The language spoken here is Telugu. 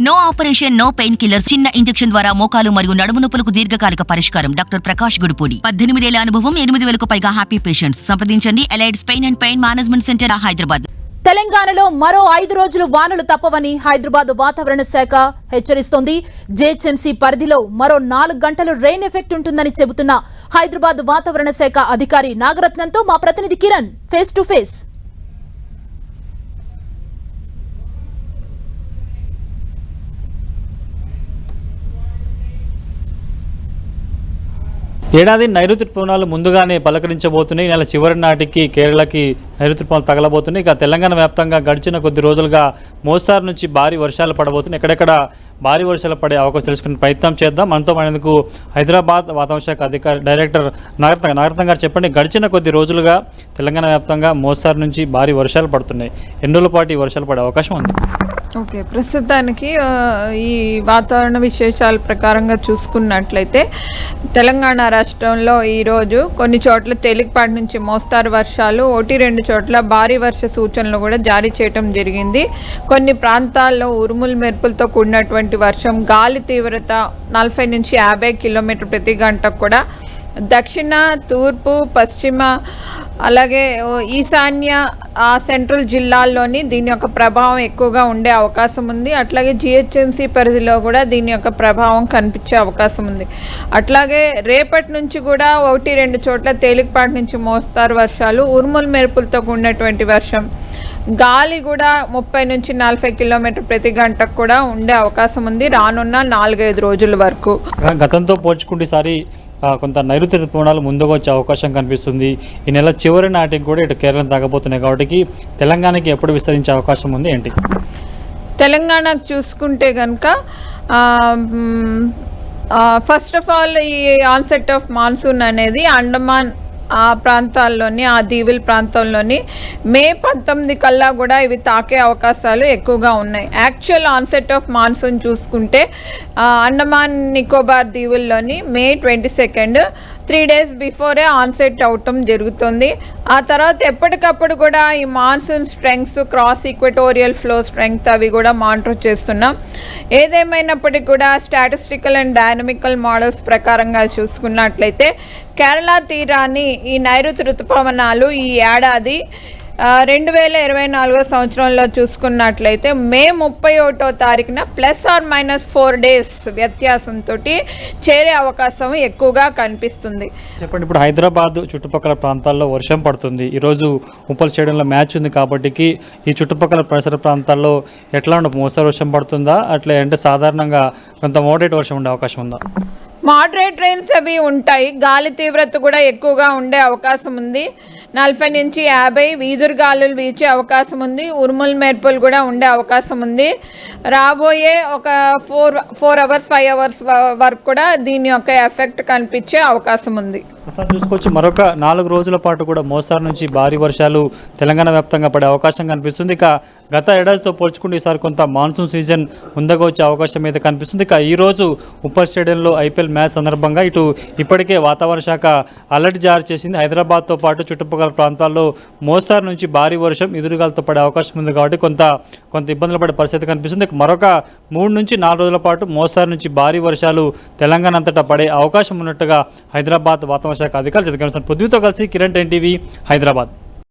No operation, no painkiller. చిన్న ఇంజెక్షన్ ద్వారా మోకాలు మరియు నడుము నొప్పులకు దీర్ఘకాలిక పరిష్కారం. డాక్టర్ ప్రకాష్ గుడిపూడి. 18 ఏళ్ల అనుభవం, 8,000కు పైగా హ్యాపీ పేషెంట్స్. సంప్రదించండి. ఎలైడ్స్ pain and pain management centre, Hyderabad. తెలంగాణలో మరో 5 రోజులు వానలు తప్పవని హైదరాబాద్ వాతావరణ శాఖ హెచ్చరిస్తోంది. జీహెచ్ఎంసీ పరిధిలో మరో 4 గంటలు రెయిన్ ఎఫెక్ట్ ఉంటుందని చెబుతున్న హైదరాబాద్ వాతావరణ శాఖ అధికారి నాగరత్నంతో మా ప్రతినిధి కిరణ్ ఫేస్ టు ఫేస్. ఏడాది నైరుతి ఋతుపవనాలు ముందుగానే పలకరించబోతున్నాయి. నెల చివరి నాటికి కేరళకి నైరుతి ఋతుపవనాలు తగలబోతున్నాయి. ఇక తెలంగాణ వ్యాప్తంగా గడిచిన కొద్ది రోజులుగా మోస్తారు నుంచి భారీ వర్షాలు పడబోతున్నాయి. ఎక్కడెక్కడ భారీ వర్షాలు పడే అవకాశం తెలుసుకునే ప్రయత్నం చేద్దాం. మనతో మనకు హైదరాబాద్ వాతావరణ శాఖ డైరెక్టర్ నాగరత్న గారు చెప్పండి, గడిచిన కొద్ది రోజులుగా తెలంగాణ వ్యాప్తంగా మోస్తారు నుంచి భారీ వర్షాలు పడుతున్నాయి. ఎన్ని రోజుల పాటు ఈ వర్షాలు పడే అవకాశం ఉంది? ఓకే, ప్రస్తుతానికి ఈ వాతావరణ విశేషాల ప్రకారంగా చూసుకున్నట్లయితే తెలంగాణ రాష్ట్రంలో ఈరోజు కొన్ని చోట్ల తేలికపాటి నుంచి మోస్తారు వర్షాలు, 1-2 చోట్ల భారీ వర్ష సూచనలు కూడా జారీ చేయడం జరిగింది. కొన్ని ప్రాంతాల్లో ఉరుములు మెరుపులతో కూడినటువంటి వర్షం, గాలి తీవ్రత 40 నుంచి 50 కిలోమీటర్ ప్రతి గంటకు కూడా దక్షిణ, తూర్పు, పశ్చిమ అలాగే ఈశాన్య సెంట్రల్ జిల్లాల్లోని దీని యొక్క ప్రభావం ఎక్కువగా ఉండే అవకాశం ఉంది. అట్లాగే జిహెచ్ఎంసీ పరిధిలో కూడా దీని యొక్క ప్రభావం కనిపించే అవకాశం ఉంది. అట్లాగే రేపటి నుంచి కూడా 1-2 చోట్ల తేలికపాటి నుంచి మోస్తారు వర్షాలు, ఉరుములు మెరుపులతో కూడినటువంటి వర్షం, గాలి కూడా 30 నుంచి 40 కిలోమీటర్ ప్రతి గంటకు కూడా ఉండే అవకాశం ఉంది రానున్న 4-5 రోజుల వరకు. గతంతో పోల్చుకుంటే ఈసారి కొంత నైరుతి ఋతుపవనాలు ముందుకు వచ్చే అవకాశం కనిపిస్తుంది. ఈ నెల చివరి నాటికి కూడా ఇటు కేరళం తాగబోతున్నాయి కాబట్టి తెలంగాణకి ఎప్పుడు విస్తరించే అవకాశం ఉంది ఏంటి? తెలంగాణకు చూసుకుంటే కనుక ఫస్ట్ ఆఫ్ ఆల్ ఈ ఆన్సెట్ ఆఫ్ మాన్సూన్ అనేది అండమాన్ ఆ ప్రాంతాల్లోని, ఆ దీవుల ప్రాంతంలోని మే 19 కల్లా కూడా ఇవి తాకే అవకాశాలు ఎక్కువగా ఉన్నాయి. యాక్చువల్ ఆన్సెట్ ఆఫ్ మాన్సూన్ చూసుకుంటే అండమాన్ నికోబార్ దీవుల్లోని మే 22 3 days బిఫోరే ఆన్సెట్ అవటం జరుగుతుంది. ఆ తర్వాత ఎప్పటికప్పుడు కూడా ఈ monsoon strengths, cross equatorial flow strength అవి కూడా మానిటర్ చేస్తున్నాం. ఏదేమైనప్పటికీ కూడా స్టాటిస్టికల్ అండ్ డైనమికల్ మోడల్స్ ప్రకారంగా చూసుకున్నట్లయితే కేరళ తీరాన్ని ఈ నైరుతి ఋతుపవనాలు ఈ ఏడాది 2024 సంవత్సరంలో చూసుకున్నట్లయితే మే 31వ తారీఖున +or- 4 days వ్యత్యాసంతో చేరే అవకాశం ఎక్కువగా కనిపిస్తుంది. చెప్పండి, ఇప్పుడు హైదరాబాద్ చుట్టుపక్కల ప్రాంతాల్లో వర్షం పడుతుంది. ఈరోజు ఉప్పల్ స్టేడియంలో మ్యాచ్ ఉంది కాబట్టి ఈ చుట్టుపక్కల పరిసర ప్రాంతాల్లో ఎట్లా ఉండే మోస్తరు వర్షం పడుతుందా, అట్లే అంటే సాధారణంగా కొంత మోడరేట్ వర్షం ఉండే అవకాశం ఉందా? మోడరేట్ రెయిన్స్ అవి ఉంటాయి. గాలి తీవ్రత కూడా ఎక్కువగా ఉండే అవకాశం ఉంది. 40 నుంచి 50 వీధురు గాలులు వీచే అవకాశం ఉంది. ఉరుముల మెరుపులు కూడా ఉండే అవకాశం ఉంది. రాబోయే ఒక 4 hours 5 hours వరకు కూడా దీని యొక్క ఎఫెక్ట్ కనిపించే అవకాశం ఉంది. అసలు చూసుకోవచ్చు, మరొక 4 రోజుల పాటు కూడా మోస్తారు నుంచి భారీ వర్షాలు తెలంగాణ వ్యాప్తంగా పడే అవకాశం కనిపిస్తుంది. ఇక గత ఏడాదితో పోల్చుకుంటే ఈసారి కొంత మాన్సూన్ సీజన్ ముందుకు వచ్చే అవకాశం అయితే కనిపిస్తుంది. ఇక ఈరోజు ఉప్పల్ స్టేడియంలో ఐపీఎల్ మ్యాచ్ సందర్భంగా ఇప్పటికే వాతావరణ శాఖ అలర్ట్ జారీ చేసింది. హైదరాబాద్తో పాటు చుట్టుపక్కల ప్రాంతాల్లో మోస్తారు నుంచి భారీ వర్షం, ఎదురుగాలతో పడే అవకాశం ఉంది కాబట్టి కొంత ఇబ్బందులు పడే పరిస్థితి కనిపిస్తుంది. మరొక 3 నుంచి 4 రోజుల పాటు మోస్తారు నుంచి భారీ వర్షాలు తెలంగాణ అంతటా పడే అవకాశం ఉన్నట్టుగా హైదరాబాద్ వాతావరణ శాఖ అధికారులు చెప్పారు. పృథ్వీతో కలిసి కిరణ్, 10 TV, హైదరాబాద్.